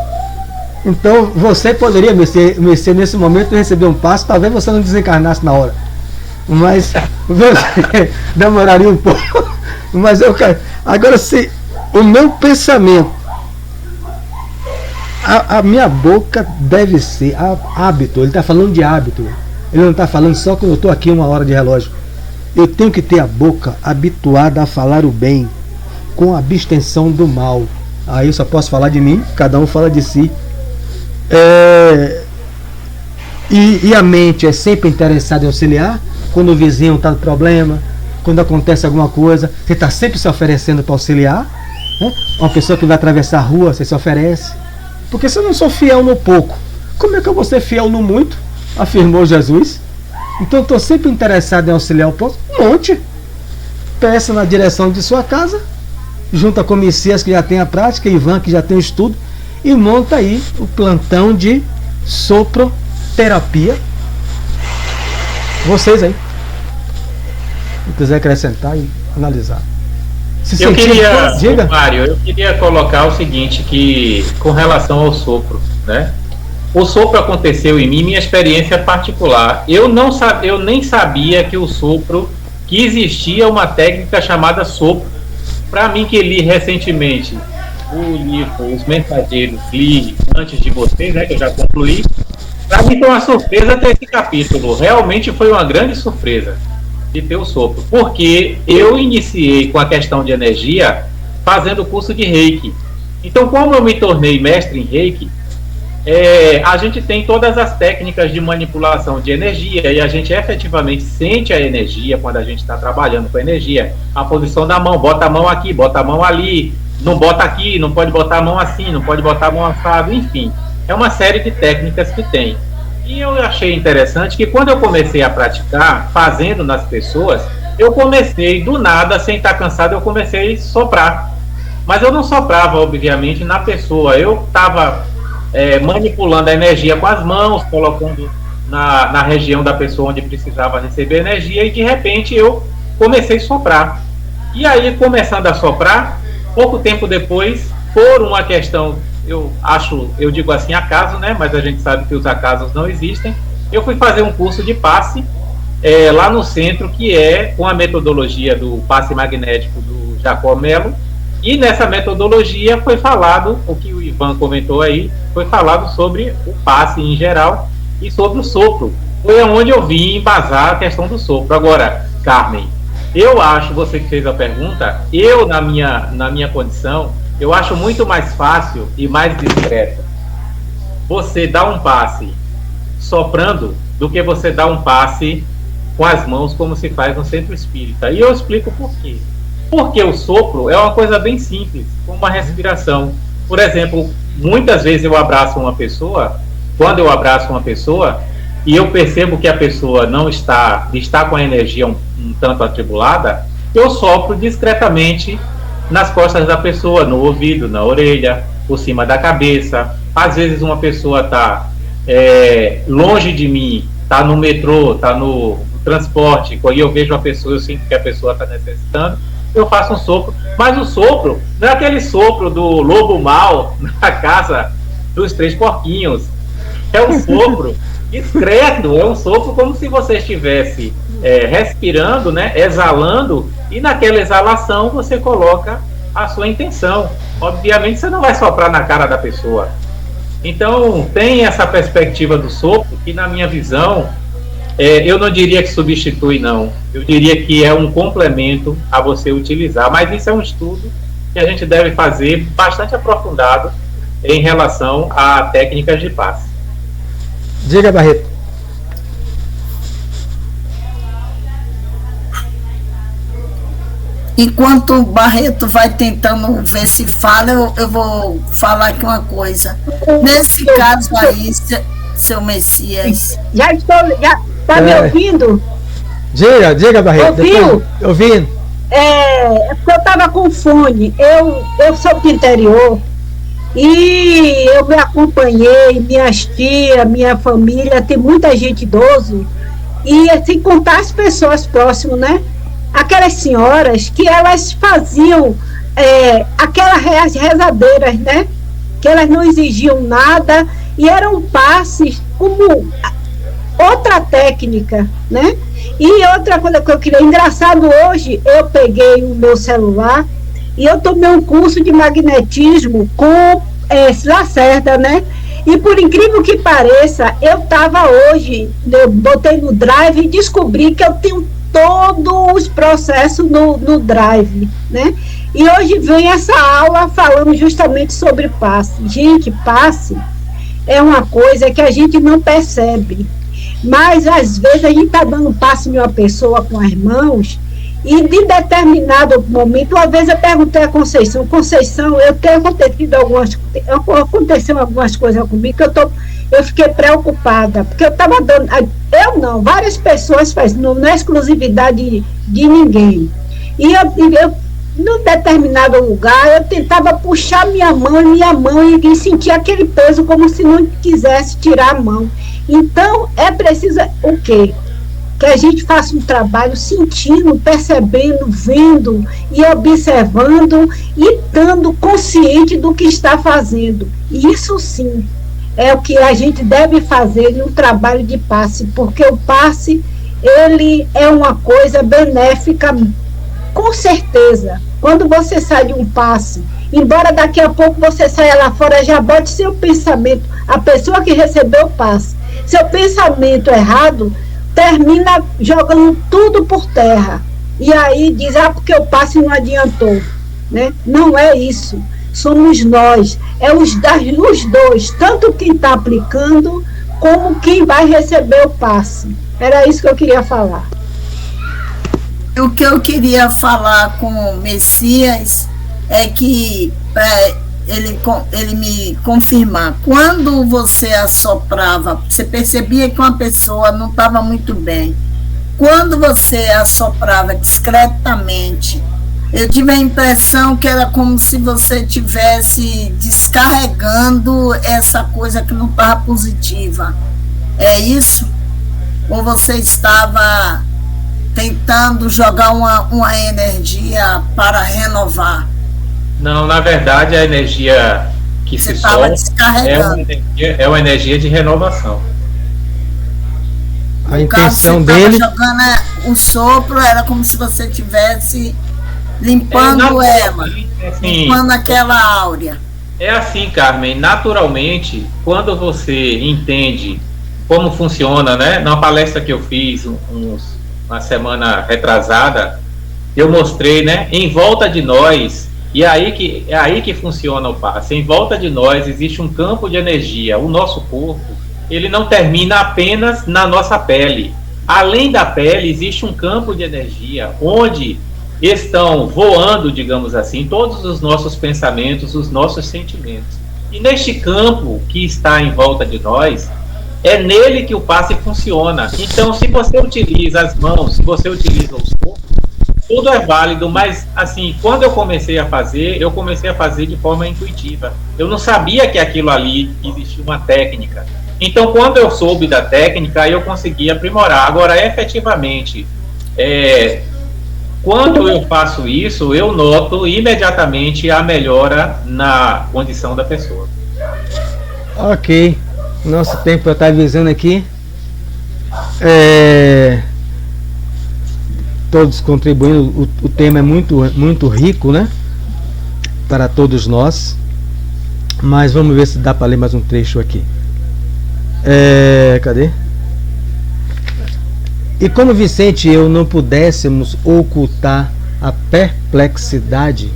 Então você poderia, Mercê, nesse momento receber um passe, talvez você não desencarnasse na hora. Mas você demoraria um pouco. Mas eu quero. Agora, se o meu pensamento, a minha boca deve ser hábito. Ele está falando de hábito. Ele não está falando só quando eu estou aqui 1 hora de relógio. Eu tenho que ter a boca habituada a falar o bem, com abstenção do mal. Aí eu só posso falar de mim, cada um fala de si. E a mente é sempre interessada em auxiliar. Quando o vizinho está no problema, quando acontece alguma coisa, você está sempre se oferecendo para auxiliar, né? Uma pessoa que vai atravessar a rua, você se oferece. Porque se eu não sou fiel no pouco, como é que eu vou ser fiel no muito? Afirmou Jesus. Então estou sempre interessado em auxiliar o povo. Monte, peça na direção de sua casa, junta com Messias que já tem a prática, Ivan que já tem o estudo, e monta aí o plantão de soproterapia. Vocês aí, se quiser acrescentar e analisar. Mário, eu queria colocar o seguinte, que com relação ao sopro, né? O sopro aconteceu em mim, minha experiência particular. Eu nem sabia que o sopro, que existia uma técnica chamada sopro. Para mim, que li recentemente o livro Os Mensageiros, li antes de vocês, né, que eu já concluí. Para mim foi uma surpresa ter esse capítulo. Realmente foi uma grande surpresa de ter o sopro. Porque eu iniciei com a questão de energia fazendo o curso de Reiki. Então, como eu me tornei mestre em Reiki, a gente tem todas as técnicas de manipulação de energia e a gente efetivamente sente a energia quando a gente está trabalhando com energia. A posição da mão, bota a mão aqui, bota a mão ali, não bota aqui, não pode botar a mão assim, não pode botar a mão assado, enfim. É uma série de técnicas que tem. E eu achei interessante que quando eu comecei a praticar, fazendo nas pessoas, eu comecei do nada, sem estar cansado, eu comecei a soprar. Mas eu não soprava, obviamente, na pessoa. Eu estava manipulando a energia com as mãos, colocando na região da pessoa onde precisava receber energia, e de repente eu comecei a soprar. E aí, começando a soprar, pouco tempo depois, por uma questão, eu digo assim, acaso, né? Mas a gente sabe que os acasos não existem. Eu fui fazer um curso de passe lá no centro, que é com a metodologia do passe magnético do Jacó Mello. E nessa metodologia foi falado, o que o Ivan comentou aí, foi falado sobre o passe em geral e sobre o sopro. Foi onde eu vim embasar a questão do sopro. Agora, Carmen, eu acho, você que fez a pergunta, eu na minha condição, eu acho muito mais fácil e mais discreto você dar um passe soprando do que você dar um passe com as mãos, como se faz no centro espírita. E eu explico por quê. Porque o sopro é uma coisa bem simples, como uma respiração. Por exemplo, muitas vezes eu abraço uma pessoa, quando eu abraço uma pessoa, e eu percebo que a pessoa não está com a energia um tanto atribulada, eu sopro discretamente nas costas da pessoa, no ouvido, na orelha, por cima da cabeça. Às vezes uma pessoa está longe de mim, está no metrô, está no transporte, e eu vejo a pessoa, eu sinto que a pessoa está necessitando, eu faço um sopro. Mas o sopro não é aquele sopro do lobo mau na casa dos 3 porquinhos. É um sopro discreto, é um sopro como se você estivesse respirando, né, exalando, e naquela exalação você coloca a sua intenção. Obviamente você não vai soprar na cara da pessoa. Então tem essa perspectiva do sopro que, na minha visão, eu não diria que substitui, não. Eu diria que é um complemento a você utilizar. Mas isso é um estudo que a gente deve fazer bastante aprofundado em relação a técnicas de passe. Diga, Barreto. Enquanto o Barreto vai tentando ver se fala, eu vou falar aqui uma coisa. Nesse caso aí, seu Messias... Já estou ligado. Está me ouvindo? Diga, Barreto. Ouviu? Ouvindo. Porque eu estava com fone. Eu sou do interior e eu me acompanhei, minhas tias, minha família, tem muita gente idoso, e sem contar as pessoas próximas, né? Aquelas senhoras que elas faziam aquelas rezadeiras, né? Que elas não exigiam nada e eram passes como outra técnica, né? E outra coisa que eu queria, engraçado, hoje eu peguei o meu celular e eu tomei um curso de magnetismo com Lacerda, né? E por incrível que pareça, eu botei no Drive e descobri que eu tenho todos os processos no Drive, né? E hoje vem essa aula falando justamente sobre passe. Gente, passe é uma coisa que a gente não percebe, mas às vezes a gente está dando passe em uma pessoa com as mãos e de determinado momento, uma vez eu perguntei a Conceição, eu tenho aconteceu algumas coisas comigo que eu fiquei preocupada, porque eu estava dando, várias pessoas fazem, não é exclusividade de ninguém, e eu num determinado lugar, eu tentava puxar minha mão e sentia aquele peso como se não quisesse tirar a mão. Então, é preciso o quê? Que a gente faça um trabalho sentindo, percebendo, vendo e observando e estando consciente do que está fazendo. Isso sim é o que a gente deve fazer no trabalho de passe, porque o passe, ele é uma coisa benéfica, com certeza. Quando você sai de um passe, embora daqui a pouco você saia lá fora, já bote seu pensamento, a pessoa que recebeu o passe, seu pensamento errado, termina jogando tudo por terra. E aí diz, porque o passe não adiantou, né? Não é isso. Somos nós. É os dois, tanto quem está aplicando, como quem vai receber o passe. Era isso que eu queria falar. O que eu queria falar com o Messias é que ele me confirmar, quando você assoprava, você percebia que uma pessoa não estava muito bem, quando você assoprava discretamente, eu tive a impressão que era como se você estivesse descarregando essa coisa que não estava positiva. É isso? Ou você estava tentando jogar uma energia para renovar? Não, na verdade, a energia que se solta é uma energia de renovação. A intenção dele... jogando o sopro, era como se você estivesse limpando ela, limpando aquela áurea. É assim, Carmen, naturalmente, quando você entende como funciona, né? Na palestra que eu fiz uma semana retrasada, eu mostrei, né? Em volta de nós, e é aí que funciona o passe. Em volta de nós existe um campo de energia. O nosso corpo, ele não termina apenas na nossa pele. Além da pele, existe um campo de energia onde estão voando, digamos assim, todos os nossos pensamentos, os nossos sentimentos. E neste campo que está em volta de nós, é nele que o passe funciona. Então, se você utiliza as mãos, se você utiliza o corpo, tudo é válido, mas assim, quando eu comecei a fazer de forma intuitiva. Eu não sabia que aquilo ali existia uma técnica. Então, quando eu soube da técnica, eu consegui aprimorar. Agora, efetivamente, quando eu faço isso, eu noto imediatamente a melhora na condição da pessoa. Ok. Nosso tempo está avisando aqui. Todos contribuindo. O tema é muito rico, né? Para todos nós. Mas vamos ver se dá para ler mais um trecho aqui. Cadê? E como Vicente e eu não pudéssemos ocultar a perplexidade,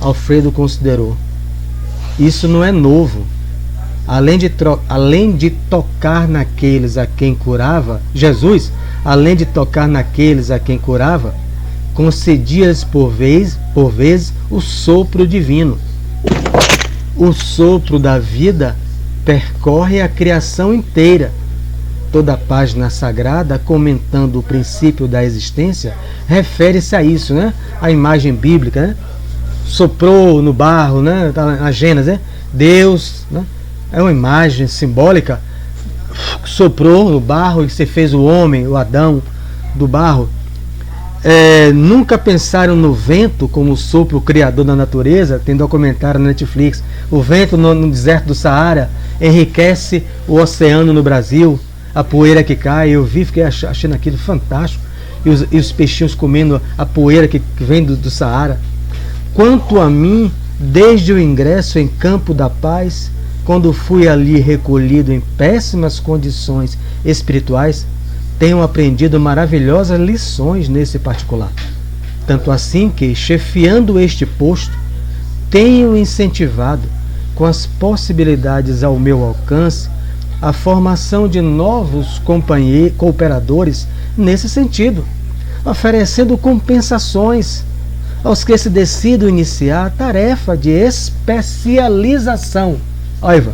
Alfredo considerou: isso não é novo. Além de tocar naqueles a quem curava, Jesus, além de tocar naqueles a quem curava, concedia-lhes por vezes o sopro divino. O sopro da vida percorre a criação inteira. Toda a página sagrada, comentando o princípio da existência, refere-se a isso, né? A imagem bíblica, né? Soprou no barro, né? Na Gênesis, né? Deus, né? É uma imagem simbólica. Soprou no barro e você fez o homem, o Adão, do barro. Nunca pensaram no vento como o sopro criador da natureza? Tem documentário na Netflix. O vento no deserto do Saara enriquece o oceano no Brasil. A poeira que cai, eu fiquei achando aquilo fantástico. E os peixinhos comendo a poeira que vem do Saara. Quanto a mim, desde o ingresso em Campo da Paz, quando fui ali recolhido em péssimas condições espirituais, tenho aprendido maravilhosas lições nesse particular. Tanto assim que, chefiando este posto, tenho incentivado, com as possibilidades ao meu alcance, a formação de novos cooperadores nesse sentido, oferecendo compensações aos que se decidam iniciar a tarefa de especialização. Olha, Ivan,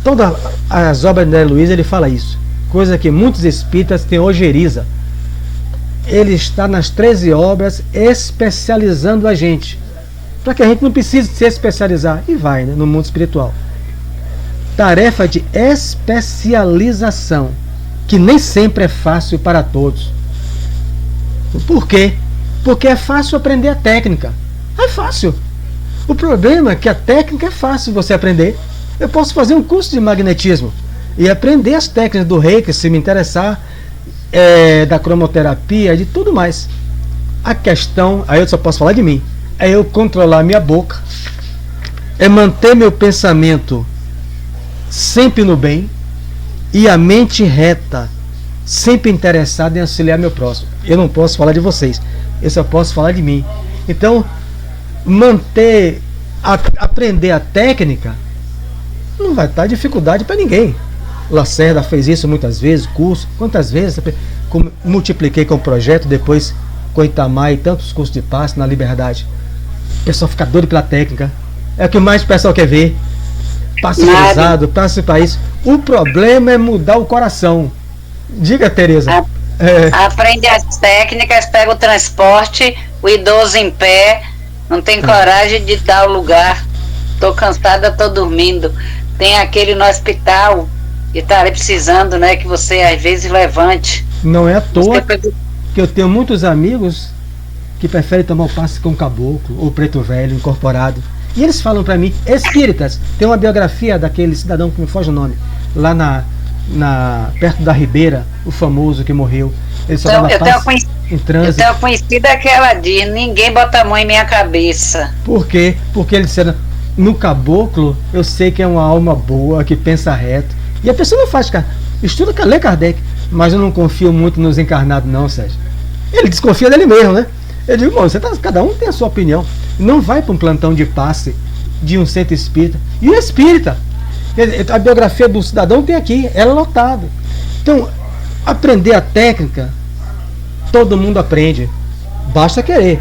todas as obras de André Luiz ele fala isso, coisa que muitos espíritas têm ojeriza. Ele está nas 13 obras especializando a gente, para que a gente não precise se especializar, e vai, né, no mundo espiritual. Tarefa de especialização, que nem sempre é fácil para todos. Por quê? Porque é fácil aprender a técnica. É fácil. O problema é que a técnica é fácil você aprender. Eu posso fazer um curso de magnetismo e aprender as técnicas do Reiki, se me interessar, da cromoterapia, de tudo mais. A questão, aí eu só posso falar de mim, é eu controlar minha boca, é manter meu pensamento sempre no bem e a mente reta, sempre interessada em auxiliar meu próximo. Eu não posso falar de vocês, eu só posso falar de mim. Então, aprender a técnica não vai estar dificuldade para ninguém. Lacerda fez isso muitas vezes, curso, quantas vezes multipliquei com o projeto, depois com Itamar e tantos cursos de passe na Liberdade. O pessoal fica doido pela técnica, é o que mais o pessoal quer ver. Passe cruzado, passe para isso. O problema é mudar o coração. Diga, Tereza. Aprende as técnicas, pega o transporte, o idoso em pé, não tem coragem de dar o lugar. Tô cansada, tô dormindo. Tem aquele no hospital que tá ali precisando, né, que você às vezes levante. Não é à toa que eu tenho muitos amigos que preferem tomar o passe com o caboclo ou preto velho incorporado. E eles falam para mim, espíritas, tem uma biografia daquele cidadão que me foge o nome, lá perto da Ribeira, o famoso que morreu. Ele só dava passe em trânsito. Eu tenho conhecida que ela diz, ninguém bota a mão em minha cabeça. Por quê? Porque ele disseram, no caboclo, eu sei que é uma alma boa, que pensa reto. E a pessoa não faz, cara. Estuda Allan Kardec, mas eu não confio muito nos encarnados, não, Sérgio. Ele desconfia dele mesmo, né? Eu digo, bom, cada um tem a sua opinião. Não vai para um plantão de passe de um centro espírita. E o espírita, a biografia do cidadão tem aqui, ela é lotada. Então, aprender a técnica, todo mundo aprende. Basta querer.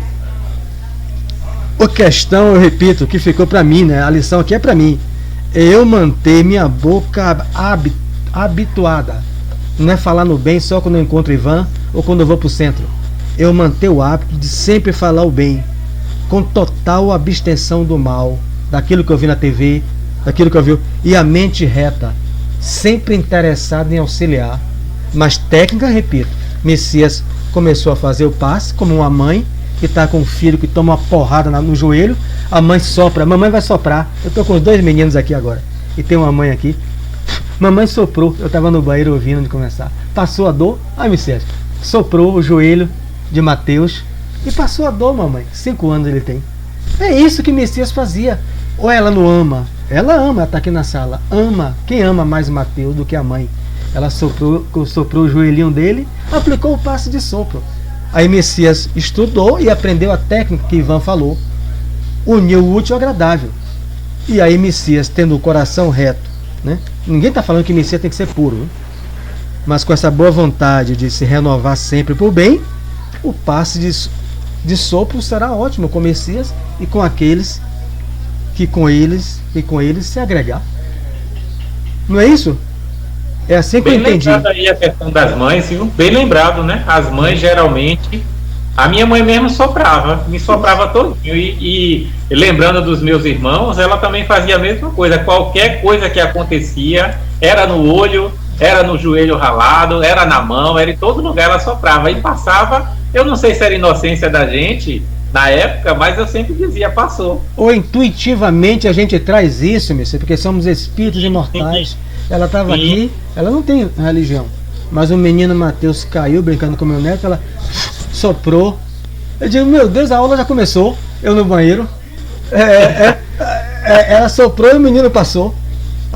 A questão, eu repito, que ficou para mim, né? A lição aqui é para mim. Eu manter minha boca habituada. Não é falar no bem só quando eu encontro Ivan ou quando eu vou para o centro. Eu manter o hábito de sempre falar o bem, com total abstenção do mal, daquilo que eu vi na TV, daquilo que eu vi, e a mente reta, sempre interessada em auxiliar. Mas técnica, repito, Messias começou a fazer o passe como uma mãe que está com um filho que toma uma porrada no joelho, a mãe sopra, a mamãe vai soprar. Eu estou com os 2 meninos aqui agora, e tem uma mãe aqui. Mamãe soprou, eu estava no banheiro ouvindo de começar. Passou a dor, Messias soprou o joelho de Mateus e passou a dor, mamãe. 5 anos ele tem. É isso que Messias fazia. Ou ela não ama? Ela ama, ela está aqui na sala. Ama. Quem ama mais Mateus do que a mãe? Ela soprou o joelhinho dele, aplicou o passe de sopro. Aí Messias estudou e aprendeu a técnica que Ivan falou. Uniu o útil ao agradável. E aí Messias, tendo o coração reto, né? Ninguém está falando que Messias tem que ser puro, né? Mas com essa boa vontade de se renovar sempre por bem, o passe de sopro será ótimo com Messias e com aqueles que com eles se agregar. Não é isso? É assim que eu entendi. Bem lembrado aí a questão das mães, viu? Bem lembrado, né? As mães geralmente, a minha mãe mesmo me soprava todinho. E lembrando dos meus irmãos, ela também fazia a mesma coisa. Qualquer coisa que acontecia, era no olho, era no joelho ralado, era na mão, era em todo lugar, ela soprava. E passava, eu não sei se era inocência da gente na época, mas eu sempre dizia, passou. Ou intuitivamente a gente traz isso, porque somos espíritos imortais. Ela estava aqui, ela não tem religião. Mas o menino Mateus caiu brincando com meu neto, ela soprou. Eu digo, meu Deus, a aula já começou. Eu no banheiro. Ela soprou e o menino passou.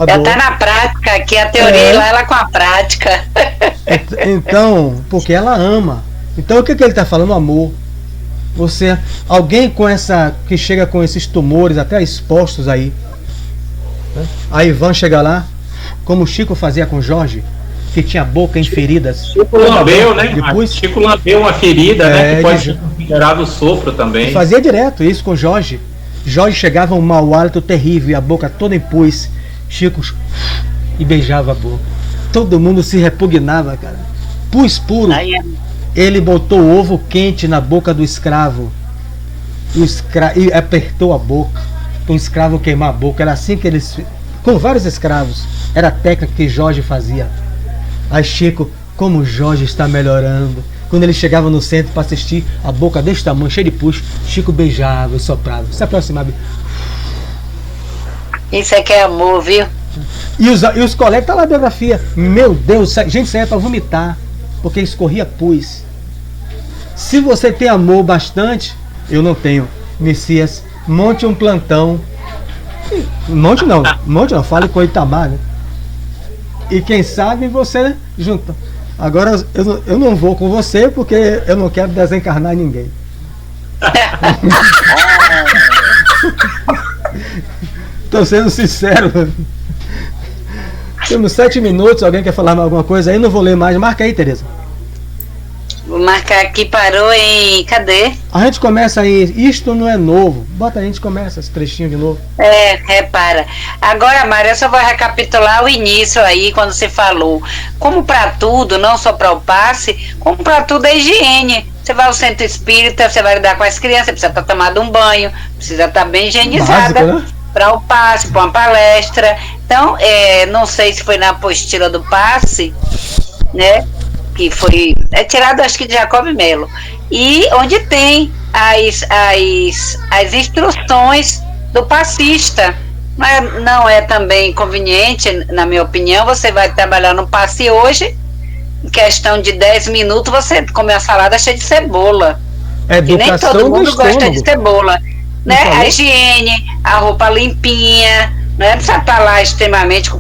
Já está na prática aqui, a teoria lá, ela com a prática. Então, porque ela ama. Então o que ele está falando? Amor. Alguém que chega com esses tumores até expostos aí, né? A Ivan chega lá, como o Chico fazia com Jorge, que tinha a boca em feridas. Chico lambeu, né? Depois, Chico lambeu uma ferida, né? Que pode ser considerado sopro também. Fazia direto isso com Jorge. Jorge chegava um mau hálito terrível e a boca toda em pus. Chico e beijava a boca. Todo mundo se repugnava, cara. Pus puro. Ele botou o ovo quente na boca do escravo. E apertou a boca. O escravo queimar a boca. Era assim que eles... Com vários escravos. Era a técnica que Jorge fazia. Aí Chico, como Jorge está melhorando. Quando ele chegava no centro para assistir, a boca desse tamanho, cheia de pus, Chico beijava e soprava. Se aproximava. Isso é que é amor, viu? E os colegas, tá lá na biografia. Meu Deus, gente, saía para vomitar. Porque escorria pus. Se você tem amor bastante, eu não tenho. Messias, monte um plantão. Monte não, fale com o Itamar, né? E quem sabe você junta. Agora eu não vou com você porque eu não quero desencarnar ninguém. Tô sendo sincero. Temos 7 minutos. Alguém quer falar alguma coisa aí? Não vou ler mais. Marca aí, Tereza. Vou marcar aqui, parou em... Cadê? A gente começa aí. Isto não é novo. Bota aí, a gente começa esse trechinho de novo. Repara. Agora, Mário, eu só vou recapitular o início aí, quando você falou. Como para tudo, não só para o passe, como para tudo é higiene. Você vai ao centro espírita, você vai lidar com as crianças, precisa estar tomando um banho, precisa estar bem higienizada. Básico, né? Para o passe, para uma palestra. Então, não sei se foi na apostila do passe, né? Que foi tirado, acho que de Jacob Melo. E onde tem as instruções do passista. Não é também conveniente, na minha opinião, você vai trabalhar no passe hoje, em questão de 10 minutos, você come a salada cheia de cebola. E nem todo mundo gosta de cebola. Né? A higiene, a roupa limpinha, não precisa estar lá extremamente com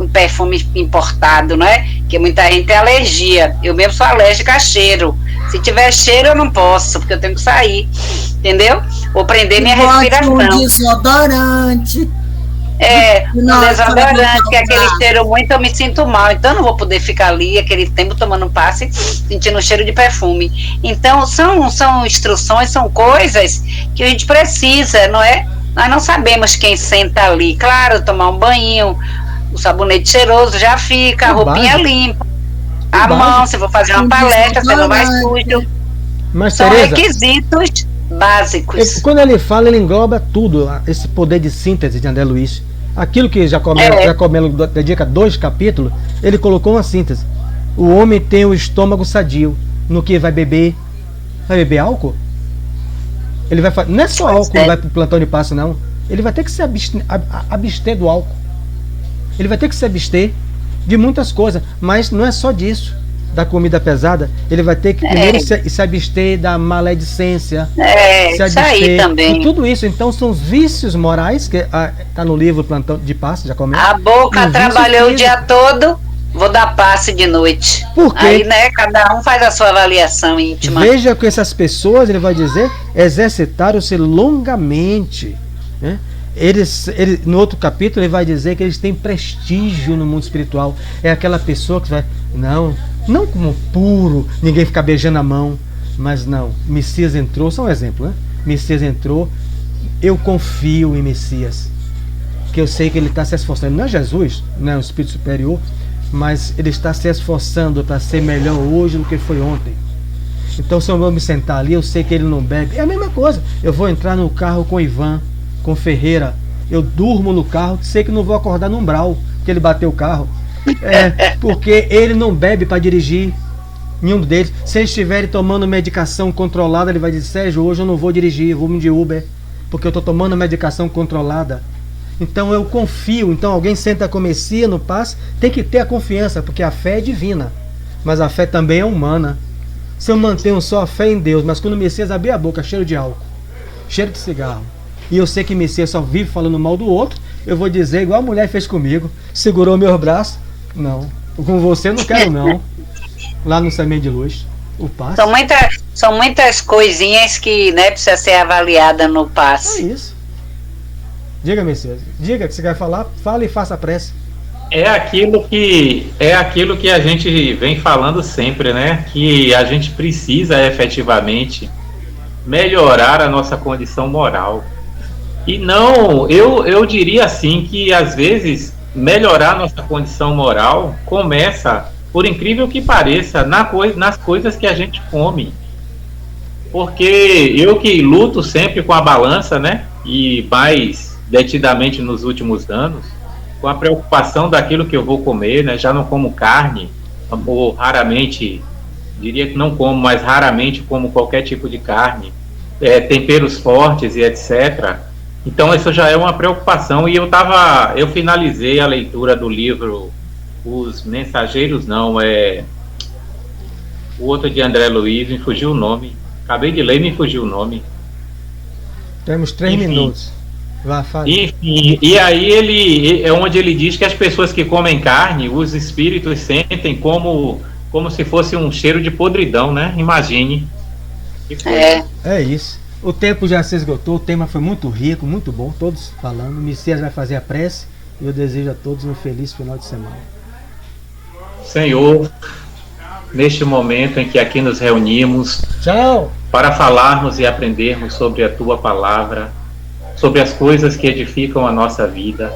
perfume importado, não é? Porque muita gente tem alergia. Eu mesmo sou alérgica a cheiro. Se tiver cheiro, eu não posso, porque eu tenho que sair. Entendeu? Vou prender minha respiração. Um desodorante. Um desodorante, que é aquele cheiro muito, eu me sinto mal. Então eu não vou poder ficar ali aquele tempo tomando passe, sentindo o cheiro de perfume. Então são instruções, são coisas que a gente precisa, não é? Nós não sabemos quem senta ali. Claro, tomar um banho, o sabonete cheiroso já fica, a roupinha limpa, a mão, se for fazer uma palestra, você não vai sujo. Mas, são Tereza, requisitos básicos. Quando ele fala, ele engloba tudo, esse poder de síntese de André Luiz. Aquilo que Jacob Melo dedica 2 capítulos, ele colocou uma síntese. O homem tem o estômago sadio. No que vai beber? Vai beber álcool? Ele vai não é só álcool que vai pro plantão de passe, não. Ele vai ter que se abster do álcool. Ele vai ter que se abster de muitas coisas, mas não é só disso. Da comida pesada, ele vai ter que primeiro se abster da maledicência, se abster também. E tudo isso, então, são os vícios morais, que está no livro Plantão de Passe, já comenta. A boca trabalhou o dia todo, vou dar passe de noite. Por quê? Aí, né, cada um faz a sua avaliação íntima. Veja que essas pessoas, ele vai dizer, exercitaram-se longamente, né? No outro capítulo ele vai dizer que eles têm prestígio no mundo espiritual. É aquela pessoa que vai... Não como puro, ninguém ficar beijando a mão. Mas não, Messias entrou, só um exemplo, né? Messias entrou, eu confio em Messias, que eu sei que ele está se esforçando. Não é Jesus, não é um espírito superior, mas ele está se esforçando para ser melhor hoje do que foi ontem. Então se eu vou me sentar ali, eu sei que ele não bebe. É a mesma coisa, eu vou entrar no carro com Ivan, com Ferreira, eu durmo no carro, sei que não vou acordar no umbral, porque ele bateu o carro. Porque ele não bebe para dirigir. Nenhum deles. Se eles estiverem tomando medicação controlada, ele vai dizer: Sérgio, hoje eu não vou dirigir, eu vou me de Uber, porque eu estou tomando medicação controlada. Então eu confio. Então alguém senta com o Messias no passe, tem que ter a confiança, porque a fé é divina, mas a fé também é humana. Se eu mantenho só a fé em Deus, mas quando o Messias abrir a boca, cheiro de álcool, cheiro de cigarro, e eu sei que o Messias só vive falando mal do outro, eu vou dizer igual a mulher fez comigo: segurou meus braços, não, com você eu não quero não. Lá no Semente de Luz, o passe. São muitas coisinhas que, né, precisa ser avaliada no passe. É isso. Diga, Messias, diga que você quer falar, fale e faça a prece. É aquilo que a gente vem falando sempre, né? Que a gente precisa efetivamente melhorar a nossa condição moral. E não, eu diria assim que às vezes melhorar a nossa condição moral começa, por incrível que pareça, nas coisas que a gente come. Porque eu que luto sempre com a balança, né? E mais detidamente nos últimos anos, com a preocupação daquilo que eu vou comer, né? Já não como carne, ou raramente, diria que não como, mas raramente como qualquer tipo de carne, temperos fortes e etc. Então isso já é uma preocupação. E eu finalizei a leitura do livro Os Mensageiros, o outro de André Luiz, me fugiu o nome. Acabei de ler e me fugiu o nome. Temos 3 minutos. Vá, fale. Enfim, e aí ele é onde ele diz que as pessoas que comem carne, os espíritos sentem como se fosse um cheiro de podridão, né? Imagine. É isso. O tempo já se esgotou, o tema foi muito rico, muito bom, todos falando. O Messias vai fazer a prece e eu desejo a todos um feliz final de semana. Senhor, neste momento em que aqui nos reunimos, tchau, para falarmos e aprendermos sobre a Tua Palavra, sobre as coisas que edificam a nossa vida,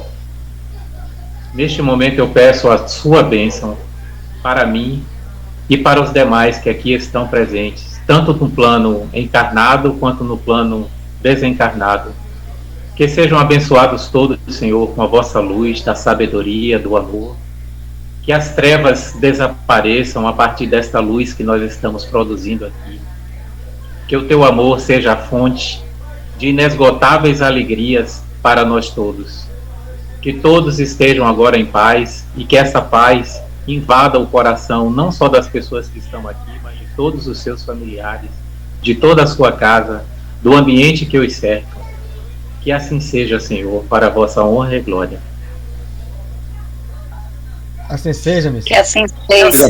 neste momento eu peço a Sua bênção para mim e para os demais que aqui estão presentes, tanto no plano encarnado quanto no plano desencarnado. Que sejam abençoados todos, Senhor, com a vossa luz, da sabedoria, do amor. Que as trevas desapareçam a partir desta luz que nós estamos produzindo aqui. Que o teu amor seja a fonte de inesgotáveis alegrias para nós todos. Que todos estejam agora em paz e que essa paz invada o coração não só das pessoas que estão aqui, mas de todos os seus familiares, de toda a sua casa, do ambiente que os cerca. Que assim seja, Senhor, para a vossa honra e glória. Assim seja, Messias. Que assim seja.